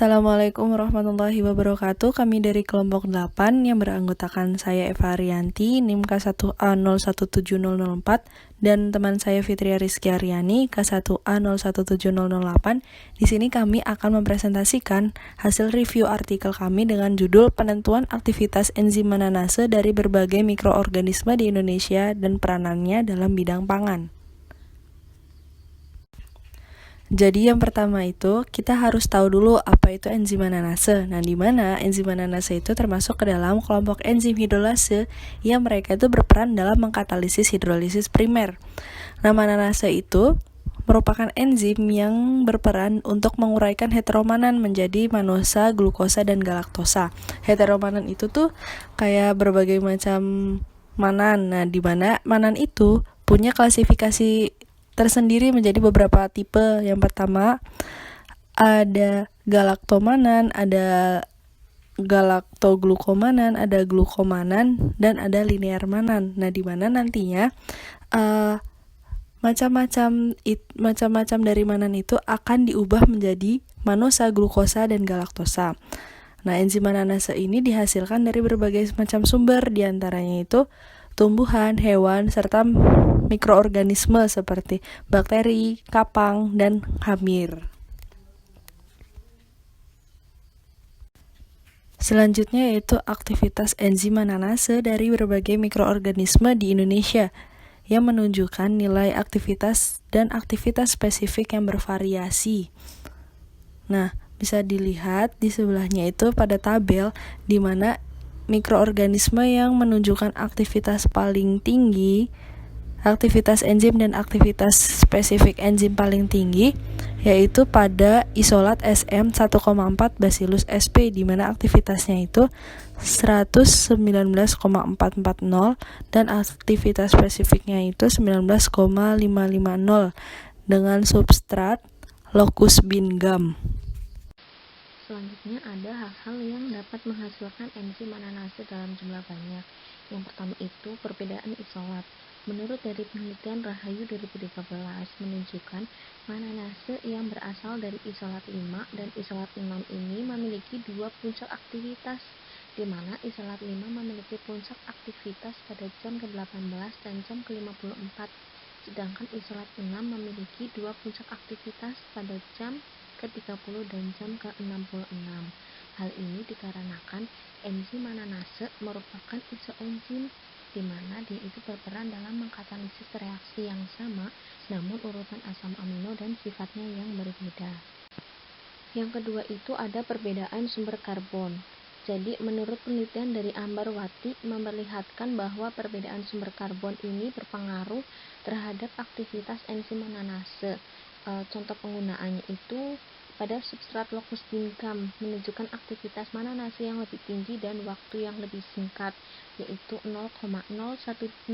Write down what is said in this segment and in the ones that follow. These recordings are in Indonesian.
Assalamualaikum warahmatullahi wabarakatuh. Kami dari kelompok 8 yang beranggotakan saya Eva Arianti, NIM K1A017004, dan teman saya Fitria Rizky Aryani, K1A017008. Di sini kami akan mempresentasikan hasil review artikel kami dengan judul Penentuan Aktivitas Enzim Mananase dari Berbagai Mikroorganisme di Indonesia dan Peranannya dalam Bidang Pangan. Jadi yang pertama itu kita harus tahu dulu apa itu enzim mananase. Nah, di mana enzim mananase itu termasuk ke dalam kelompok enzim hidrolase yang mereka itu berperan dalam mengkatalisis hidrolisis primer. Nah, mananase itu merupakan enzim yang berperan untuk menguraikan heteromanan menjadi manosa, glukosa, dan galaktosa. Heteromanan itu tuh kayak berbagai macam manan. Nah, di mana manan itu punya klasifikasi tersendiri menjadi beberapa tipe. Yang pertama ada galaktomanan, ada galaktoglukomanan, ada glukomanan, dan ada linear manan. Nah, di mana nantinya macam-macam dari manan itu akan diubah menjadi manosa, glukosa, dan galaktosa. Nah, enzim mananase ini dihasilkan dari berbagai macam sumber, diantaranya itu tumbuhan, hewan, serta mikroorganisme seperti bakteri, kapang, dan hamir. Selanjutnya yaitu aktivitas enzim mananase dari berbagai mikroorganisme di Indonesia yang menunjukkan nilai aktivitas dan aktivitas spesifik yang bervariasi. Nah, bisa dilihat di sebelahnya itu pada tabel di mana mikroorganisme yang menunjukkan aktivitas paling tinggi, aktivitas enzim dan aktivitas spesifik enzim paling tinggi yaitu pada isolat SM1,4 Bacillus sp, di mana aktivitasnya itu 119,440 dan aktivitas spesifiknya itu 19,550 dengan substrat locus Bingham. Selanjutnya ada hal-hal yang dapat menghasilkan enzim mananase dalam jumlah banyak. Yang pertama itu perbedaan isolat. Menurut dari penelitian Rahayu 2013 menunjukkan mananase yang berasal dari isolat 5 dan isolat 6 ini memiliki dua puncak aktivitas, di mana isolat 5 memiliki puncak aktivitas pada jam ke-18 dan jam ke-54, sedangkan isolat 6 memiliki dua puncak aktivitas pada jam ke-30 dan jam ke-66. Hal ini dikarenakan enzim mananase merupakan isoenzim, di mana dia itu berperan dalam mengkatalisis reaksi yang sama, namun urutan asam amino dan sifatnya yang berbeda. Yang kedua itu ada perbedaan sumber karbon. Jadi menurut penelitian dari Ambarwati memperlihatkan bahwa perbedaan sumber karbon ini berpengaruh terhadap aktivitas enzim mananase. Contoh penggunaannya itu pada substrat locus Bingham menunjukkan aktivitas mananase yang lebih tinggi dan waktu yang lebih singkat, yaitu 0,0107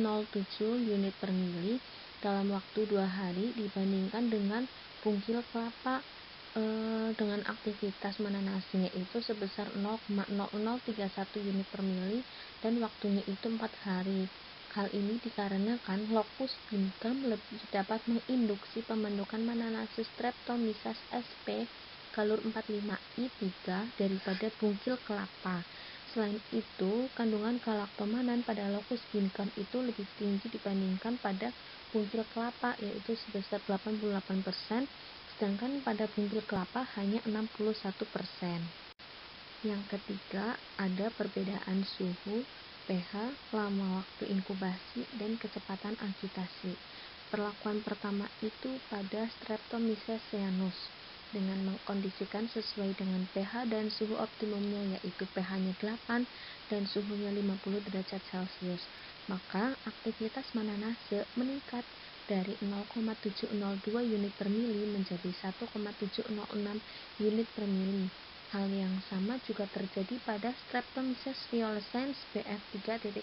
unit per mili dalam waktu 2 hari dibandingkan dengan pungkil kelapa dengan aktivitas mananasenya itu sebesar 0,0031 unit per mili dan waktunya itu 4 hari. Hal ini dikarenakan locus Bingham lebih dapat menginduksi pembentukan mananase Streptomyces sp galur 45I3 daripada bungkil kelapa. Selain itu, kandungan galaktomanan pada locus Bingham itu lebih tinggi dibandingkan pada bungkil kelapa, yaitu sebesar 88%, sedangkan pada bungkil kelapa hanya 61%. Yang ketiga, ada perbedaan suhu, pH, lama waktu inkubasi, dan kecepatan agitasi. Perlakuan pertama itu pada Streptomyces cyanus dengan mengkondisikan sesuai dengan pH dan suhu optimumnya, yaitu pH-nya 8 dan suhunya 50 derajat Celcius. Maka aktivitas mananase meningkat dari 0,702 unit per mili menjadi 1,706 unit per mili. Hal yang sama juga terjadi pada Streptomyces violescens BF3.10,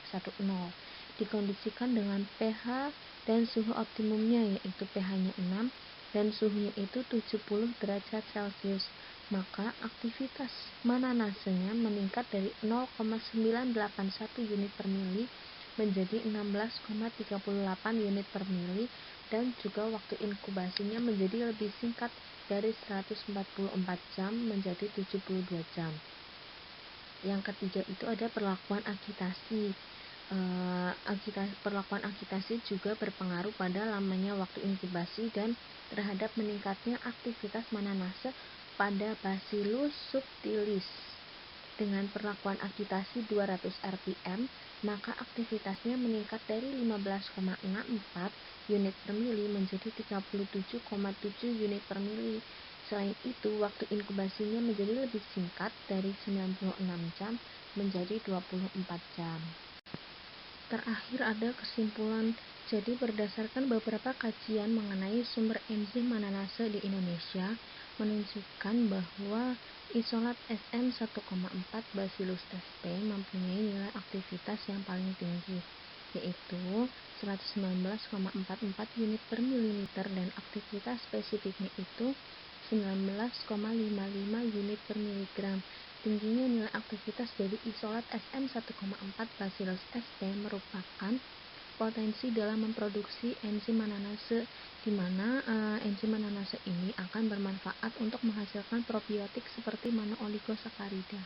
dikondisikan dengan pH dan suhu optimumnya, yaitu pH-nya 6 dan suhunya itu 70 derajat Celcius. Maka aktivitas mananasenya meningkat dari 0,981 unit per mili menjadi 16,38 unit per mili, dan juga waktu inkubasinya menjadi lebih singkat dari 144 jam menjadi 72 jam. Yang ketiga itu ada perlakuan akitasi. Perlakuan akitasi juga berpengaruh pada lamanya waktu inkubasi dan terhadap meningkatnya aktivitas mananase pada Bacillus subtilis. Dengan perlakuan akitasi 200 rpm, maka aktivitasnya meningkat dari 15,64 unit per mili menjadi 37,7 unit per mili. Selain itu, waktu inkubasinya menjadi lebih singkat dari 96 jam menjadi 24 jam. Terakhir ada kesimpulan. Jadi berdasarkan beberapa kajian mengenai sumber enzim mananase di Indonesia menunjukkan bahwa isolat SM1,4 Bacillus sp mempunyai nilai aktivitas yang paling tinggi, yaitu 119,44 unit per mililiter dan aktivitas spesifiknya itu 19,55 unit per miligram. Tingginya nilai aktivitas dari isolat SM1,4 Bacillus sp merupakan potensi dalam memproduksi enzim mananase, di mana enzim mananase ini akan bermanfaat untuk menghasilkan probiotik seperti monooligosakarida.